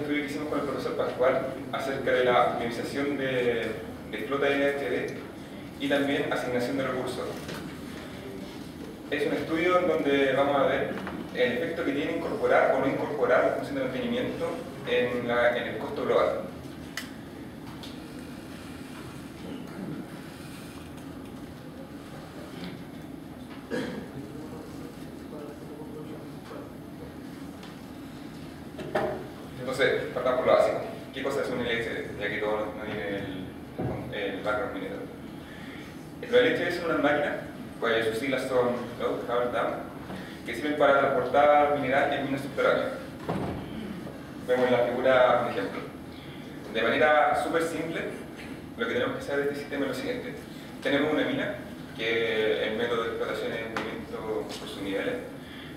estudio que hicimos con el profesor Pascual acerca de la optimización de flota de LHD y también asignación de recursos. Es un estudio en donde vamos a ver el efecto que tiene incorporar o no incorporar la función de mantenimiento en el costo global. Entonces, partamos por lo básico. ¿Qué cosa es un LHD? Ya que todos no tienen el background minero. Los LHD son unas máquinas, pues sus siglas son Load, Power, Down, que sirven para transportar mineral en minas subterráneas. Vemos en la figura un ejemplo. De manera súper simple, lo que tenemos que saber de este sistema es lo siguiente. Tenemos una mina, que el método de explotación es movimiento por sus niveles,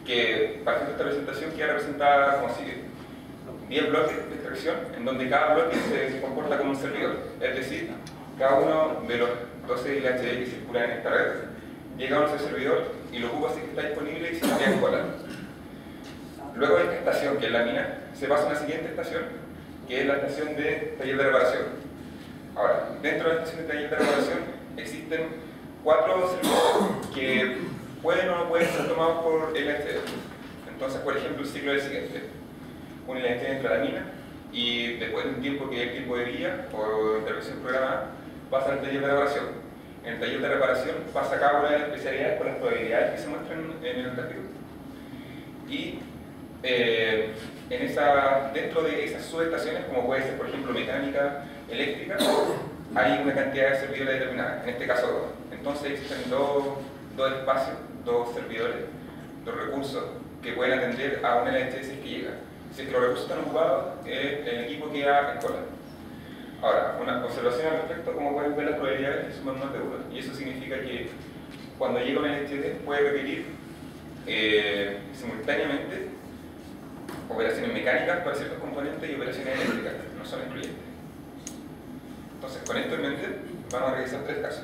que partiendo de esta presentación queda representada como sigue. 10 bloques de extracción, en donde cada bloque se comporta como un servidor. Es decir, cada uno de los 12 LHD que circulan en esta red llega a nuestro servidor y lo ocupa así que está disponible y se envía en cola. Luego de esta estación, que es la mina, se pasa a una siguiente estación, que es la estación de taller de reparación. Ahora, dentro de la estación de taller de reparación existen 4 servidores que pueden o no pueden ser tomados por LHD. Entonces, por ejemplo, el ciclo es el siguiente. Un LHD entra a la mina y después de un tiempo que es el tiempo de guía o intervención programada, pasa al taller de reparación. En el taller de reparación pasa cada una de las especialidades con las probabilidades que se muestran en el gráfico. Y dentro de esas subestaciones, como puede ser por ejemplo mecánica, eléctrica, hay una cantidad de servidores determinada, en este caso 2. Entonces existen dos espacios, 2 servidores, 2 recursos que pueden atender a una LHD si es que llega. Si es que los recursos están ocupados, el equipo queda en cola. Ahora, una observación al respecto, como pueden ver, las probabilidades que suman más de 1. Y eso significa que cuando llega un LHD puede requerir simultáneamente operaciones mecánicas para ciertos componentes y operaciones eléctricas, no son excluyentes. Entonces, con esto en mente, vamos a revisar 3 casos.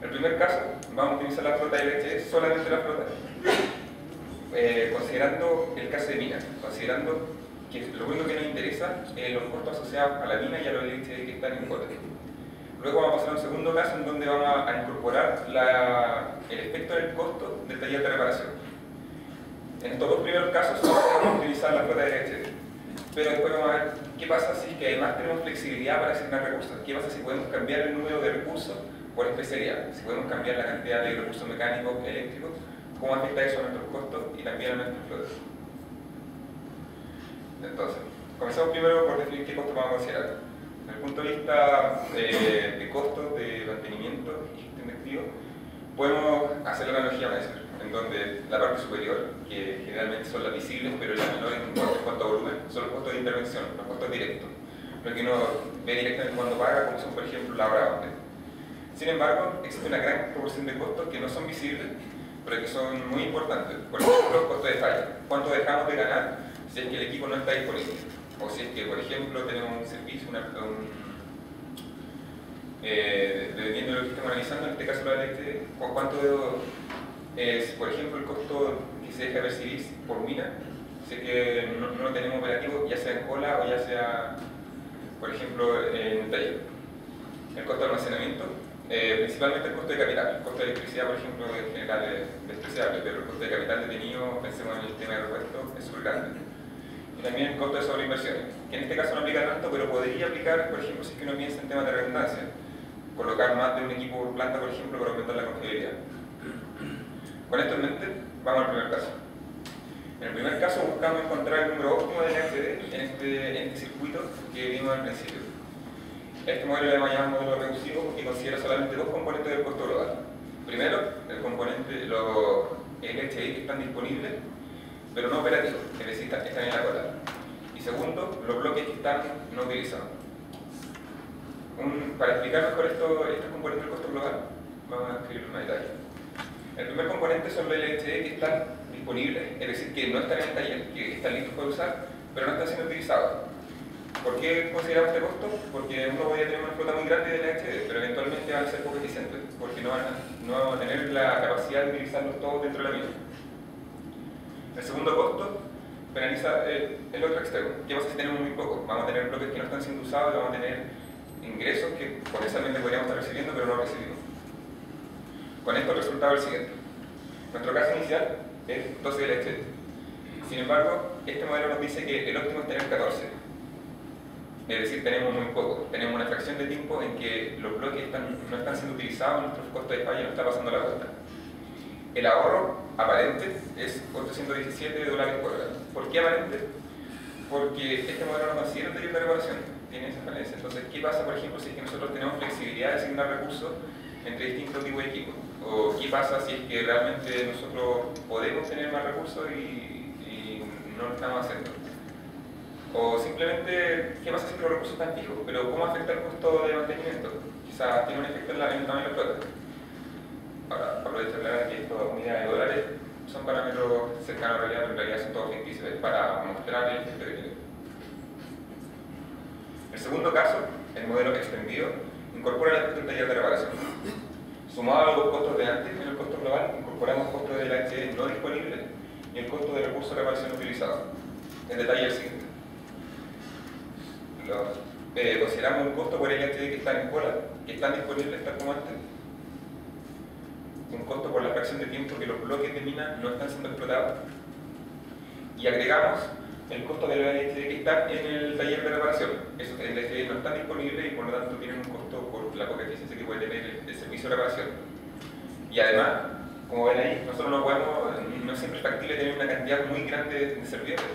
El primer caso, vamos a utilizar la flota LHD, solamente la flota, considerando el caso de mina, considerando que lo único que nos interesa es los costos asociados a la mina y a los LHD que están en cola. Luego vamos a pasar a un segundo caso en donde vamos a incorporar el efecto del costo del taller de reparación. En estos 2 primeros casos solo vamos a utilizar la flota de LHD, pero después vamos a ver qué pasa si es que además tenemos flexibilidad para asignar recursos, qué pasa si podemos cambiar el número de recursos por especialidad, si podemos cambiar la cantidad de recursos mecánicos, eléctricos, cómo afecta eso a nuestros costos y también a nuestros flotas. Entonces, comenzamos primero por definir qué costo vamos a considerar. Desde el punto de vista de costos, de mantenimiento y invertido, podemos hacer la analogía a Messer, en donde la parte superior, que generalmente son las visibles, pero las menores en cuanto a volumen, son los costos de intervención, los costos directos. Lo que uno ve directamente cuando paga, como son por ejemplo la hora base. Sin embargo, existe una gran proporción de costos que no son visibles, pero que son muy importantes. Por ejemplo, los costos de falla. ¿Cuánto dejamos de ganar si es que el equipo no está disponible? O si es que, por ejemplo, tenemos un servicio, dependiendo de lo que estemos analizando, en este caso la LHD, ¿cuánto es, por ejemplo, el costo que se deja percibir por mina? Si es que no lo tenemos operativo, ya sea en cola o ya sea, por ejemplo, en el taller. El costo de almacenamiento, principalmente el costo de capital. El costo de electricidad, por ejemplo, en general es despreciable, pero el costo de capital detenido, pensemos en el tema de repuesto, es súper grande. Y también el costo de sobreinversiones, que en este caso no aplica tanto, pero podría aplicar, por ejemplo, si es que uno piensa en temas de redundancia. Colocar más de un equipo por planta, por ejemplo, para aumentar la confiabilidad. Con esto en mente, vamos al primer caso. En el primer caso buscamos encontrar el número óptimo de LHD en este circuito que vimos al principio. Este modelo le vamos a llamar modelo reducido porque considera solamente 2 componentes del costo global. Primero, el componente, los LHD que están disponibles, pero no operativos, es decir, están en la cola. Y segundo, los bloques que están no utilizados. Para explicar mejor estos componentes del costo global, vamos a escribirlo en detalle. El primer componente son los LHD que están disponibles, es decir, que no están en el taller, que están listos para usar, pero no están siendo utilizados. ¿Por qué consideramos este costo? Porque uno puede tener una flota muy grande de LHD, pero eventualmente van a ser poco eficientes, porque no van a tener la capacidad de utilizarlos todos dentro de la mina. El segundo costo penaliza el otro extremo. ¿Qué pasa si tenemos muy poco? Vamos a tener bloques que no están siendo usados y vamos a tener ingresos que potencialmente podríamos estar recibiendo, pero no recibimos. Con esto el resultado es el siguiente. Nuestro caso inicial es 12 LHD. Sin embargo, este modelo nos dice que el óptimo es tener 14. Es decir, tenemos muy poco. Tenemos una fracción de tiempo en que los bloques no están siendo utilizados, nuestro costo de falla no está pasando la cuenta. El ahorro aparente es $817 por hora. ¿Por qué aparente? Porque este modelo no considera el taller de reparación, tiene esa falencia. Entonces, ¿qué pasa, por ejemplo, si es que nosotros tenemos flexibilidad de asignar recursos entre distintos tipos de equipos? ¿O qué pasa si es que realmente nosotros podemos tener más recursos y no lo estamos haciendo? O simplemente, ¿qué pasa si los recursos están fijos? Pero ¿cómo afecta el costo de mantenimiento? Quizás tiene un efecto en el tamaño de la flota. Ahora, aprovecho de aclarar que estas unidades de dólares son parámetros cercanos a la realidad, pero en realidad son todos ficticios, es para mostrar el efecto que tiene. El segundo caso, el modelo extendido, incorpora el efecto del taller de reparación. Sumado a los costos de antes, en el costo global, incorporamos costos de la LHD no disponible y el costo de recursos de reparación utilizado. En detalle el siguiente. Consideramos un costo por LHD que están en cola, que están disponibles tal como antes. Un costo por la fracción de tiempo que los bloques de mina no están siendo explotados. Y agregamos el costo de los LHD que están en el taller de reparación. Esos LHD no están disponibles y por lo tanto tienen un costo por la poca eficiencia que puede tener el servicio de reparación. Y además, como ven ahí, nosotros no siempre es factible tener una cantidad muy grande de servidores,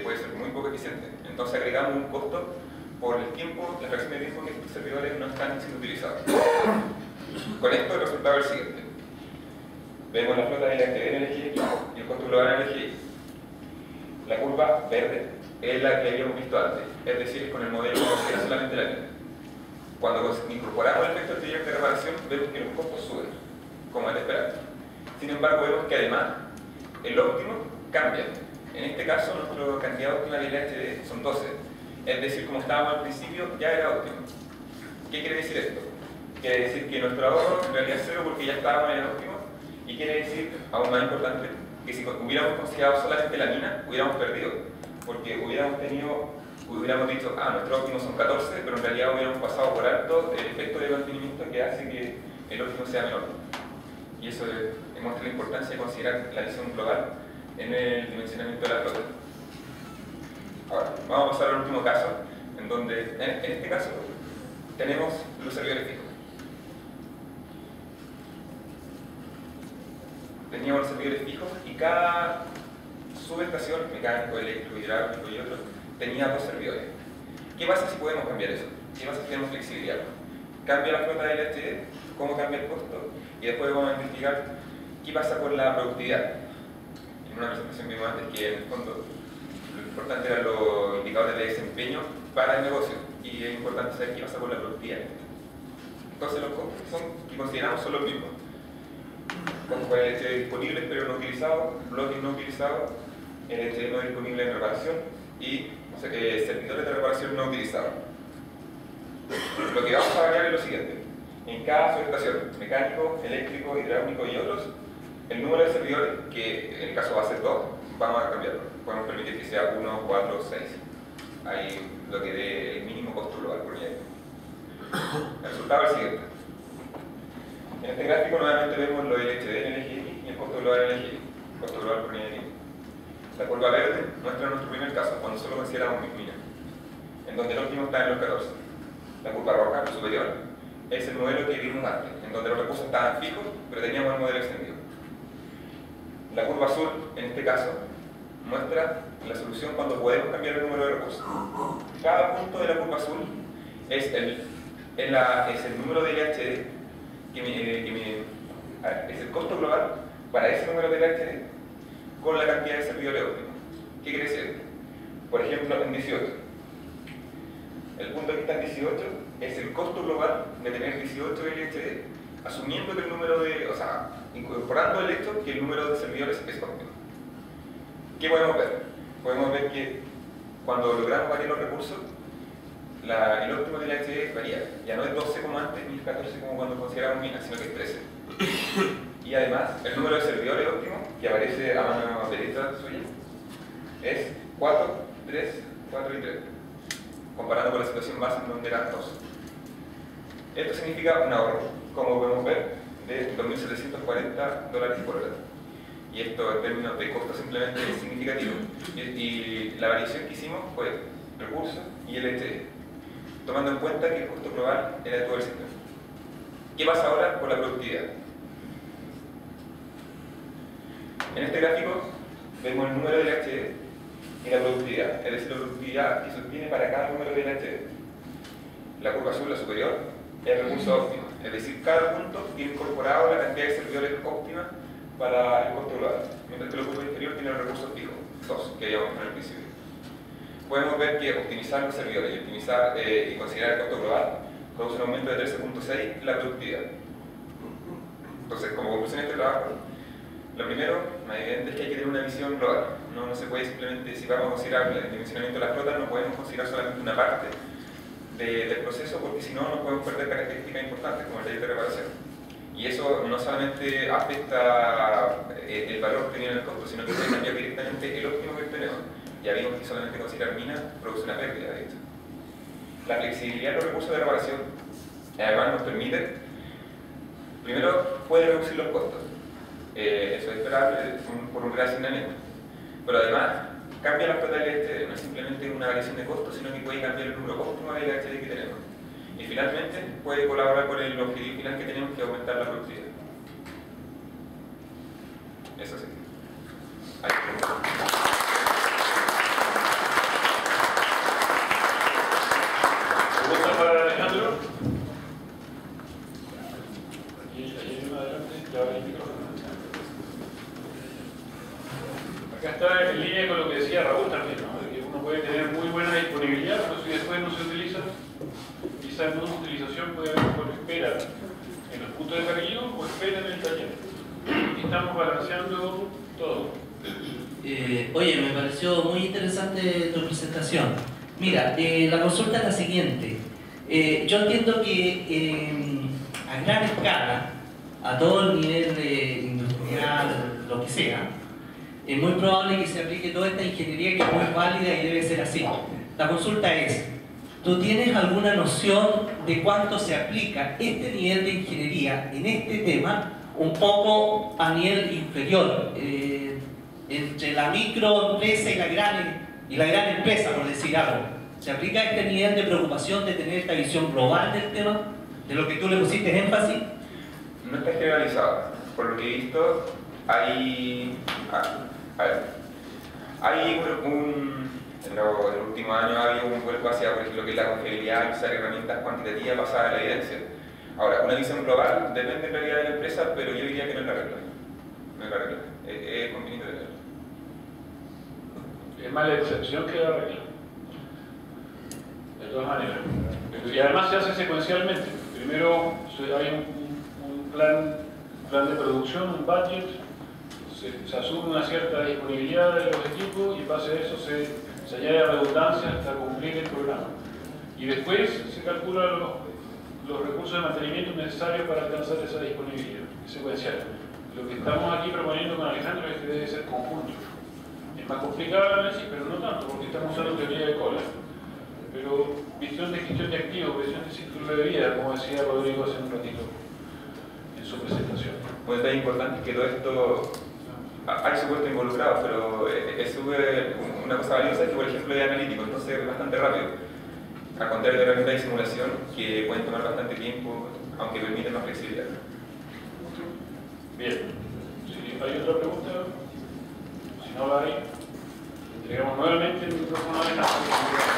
puede ser muy poco eficiente. Entonces agregamos un costo por el tiempo, la fracción de tiempo que estos servidores no están siendo utilizados. Con esto el resultado es el siguiente. Vemos la flota de LHD en el eje X y el costo global en el eje Y. La curva verde es la que habíamos visto antes, es decir, con el modelo que considera solamente la mina. Cuando incorporamos el efecto del taller de reparación, vemos que los costos suben, como es de esperar. Sin embargo, vemos que además el óptimo cambia. En este caso, nuestra cantidad óptima de LHD son 12. Es decir, como estábamos al principio, ya era óptimo. ¿Qué quiere decir esto? Quiere decir que nuestro ahorro en realidad es cero porque ya estábamos en el óptimo. Y quiere decir, aún más importante, que si hubiéramos considerado solamente la mina, hubiéramos perdido. Porque hubiéramos dicho, nuestro óptimo son 14, pero en realidad hubiéramos pasado por alto el efecto de mantenimiento que hace que el óptimo sea menor. Y eso demuestra la importancia de considerar la visión global en el dimensionamiento de la flota. Ahora, vamos a pasar al último caso, en donde, en este caso, tenemos los servidores fijos. Teníamos los servidores fijos y cada subestación, mecánico, eléctrico, hidráulico y otro, tenía 2 servidores. ¿Qué pasa si podemos cambiar eso? ¿Qué pasa si tenemos flexibilidad? Cambia la flota de LHD, cómo cambia el costo, y después vamos a investigar qué pasa con la productividad. En una presentación vimos antes que en el fondo lo importante eran los indicadores de desempeño para el negocio, y es importante saber qué pasa con la productividad. Entonces los costos que consideramos son los mismos. Costos por LHD disponibles pero no utilizados, bloques no utilizados, LHD no disponible en reparación y servidores de reparación no utilizados. Lo que vamos a variar es lo siguiente. En cada subestación, mecánico, eléctrico, hidráulico y otros, el número de servidores, que en el caso va a ser 2, vamos a cambiarlo. Podemos permitir que sea 1, 4, 6. Ahí lo que dé el mínimo costo global por unidad. El resultado es el siguiente. En este gráfico nuevamente vemos lo LHD en el eje X y el costo global en el eje Y. Costo global por unidad de tiempo. La curva verde muestra nuestro primer caso, cuando solo consideramos mina, en donde el óptimo está en los 14. La curva roja, superior, es el modelo que vimos antes, en donde los recursos estaban fijos, pero teníamos el modelo extendido. La curva azul, en este caso, muestra la solución cuando podemos cambiar el número de recursos. Cada punto de la curva azul es el número de LHD es el costo global para ese número de LHD con la cantidad de servidores óptimos. ¿Qué quiere decir? Por ejemplo, en 18. El punto que está en 18 es el costo global de tener 18 LHD, asumiendo que el número de, incorporando el hecho que el número de servidores es óptimo. ¿Qué podemos ver? Podemos ver que cuando logramos variar los recursos, el óptimo de LHD varía. Ya no es 12 como antes, ni 14 como cuando consideramos mina, sino que es 13. Y además, el número de servidores óptimos, que aparece a mano derecha suya, es 4, 3, 4 y 3, comparando con la situación base en donde eran 2. Esto significa un ahorro, como podemos ver, de $2.740 por hora. Y esto en términos de costo simplemente es significativo. Y la variación que hicimos fue recursos y LHD, tomando en cuenta que el costo global era de todo el sistema. ¿Qué pasa ahora con la productividad? En este gráfico vemos el número de LHD y la productividad, es decir, la productividad que se obtiene para cada número de LHD. La curva azul, la superior, es el recurso óptimo, es decir, cada punto tiene incorporado la cantidad de servidores óptima para el costo global, mientras que la curva inferior tiene los recursos fijos, 2, que habíamos en el principio. Podemos ver que optimizar los servidores y optimizar y considerar el costo global produce un aumento de 13.6 en la productividad. Entonces, como conclusión de este trabajo, lo primero, más evidente, es que hay que tener una visión global. No se puede simplemente, si vamos a considerar el dimensionamiento de la flota, no podemos considerar solamente una parte del proceso, porque si no, nos podemos perder características importantes, como el taller de reparación. Y eso no solamente afecta el valor que tiene el costo, sino que puede cambiar directamente el óptimo que tenemos. Ya vimos que solamente considerar minas produce una pérdida, de hecho. La flexibilidad de los recursos de reparación, además, nos permite, primero, puede reducir los costos. Eso es esperable por un relacionamiento. Pero además, cambia la flota del LHD, no es simplemente una variación de costos, sino que puede cambiar el número óptimo de LHD que tenemos. Y finalmente, puede colaborar con el objetivo final que tenemos, que es aumentar la productividad. Eso sí. ¿Preguntas para Alejandro? Aquí hay una adelante, ya va el micrófono. Acá está en línea con lo que decía Raúl también, ¿no? De que uno puede tener muy buena disponibilidad, pero si después no se utiliza, quizás no utilización puede haber por espera en los puntos de carguillo o espera en el taller. Y estamos balanceando todo. Oye, me pareció muy interesante tu presentación. Mira, la consulta es la siguiente. Yo entiendo que a gran escala, a todo el nivel industrial, lo que sea, es muy probable que se aplique toda esta ingeniería que es muy válida y debe ser así. La consulta es, ¿tú tienes alguna noción de cuánto se aplica este nivel de ingeniería en este tema un poco a nivel inferior? Entre la microempresa y la gran empresa, por decir algo. ¿Se aplica este nivel de preocupación de tener esta visión global del tema, de lo que tú le pusiste énfasis? No está generalizado. Por lo que he visto, hay en el último año ha habido un vuelco hacia, por ejemplo, lo que es la confiabilidad y usar herramientas cuantitativas basadas en la evidencia. Ahora, una visión global depende en realidad de la empresa, pero yo diría que no es la regla. No es la regla. Es conveniente tenerlo. Es más la excepción que la regla. De todas maneras. Y además se hace secuencialmente. Primero hay un plan de producción, un budget, se asume una cierta disponibilidad de los equipos y en base a eso se añade redundancia hasta cumplir el programa. Y después se calculan los recursos de mantenimiento necesarios para alcanzar esa disponibilidad, es secuencial. Lo que estamos aquí proponiendo con Alejandro es que debe ser conjunto. Es más complicado el análisis, pero no tanto, porque estamos usando teoría de cola. Pero visión de gestión de activos, visión de ciclo de vida, como decía Rodrigo hace un ratito en su presentación. Un detalle importante es que todo esto, hay supuestos involucrados, pero es una cosa valiosa es que, por ejemplo, es analítico, entonces es bastante rápido. Al contrario de herramientas de simulación que pueden tomar bastante tiempo, aunque permiten más flexibilidad. Bien. Si hay otra pregunta, si no la hay, entregamos nuevamente el micrófono a Alejandro.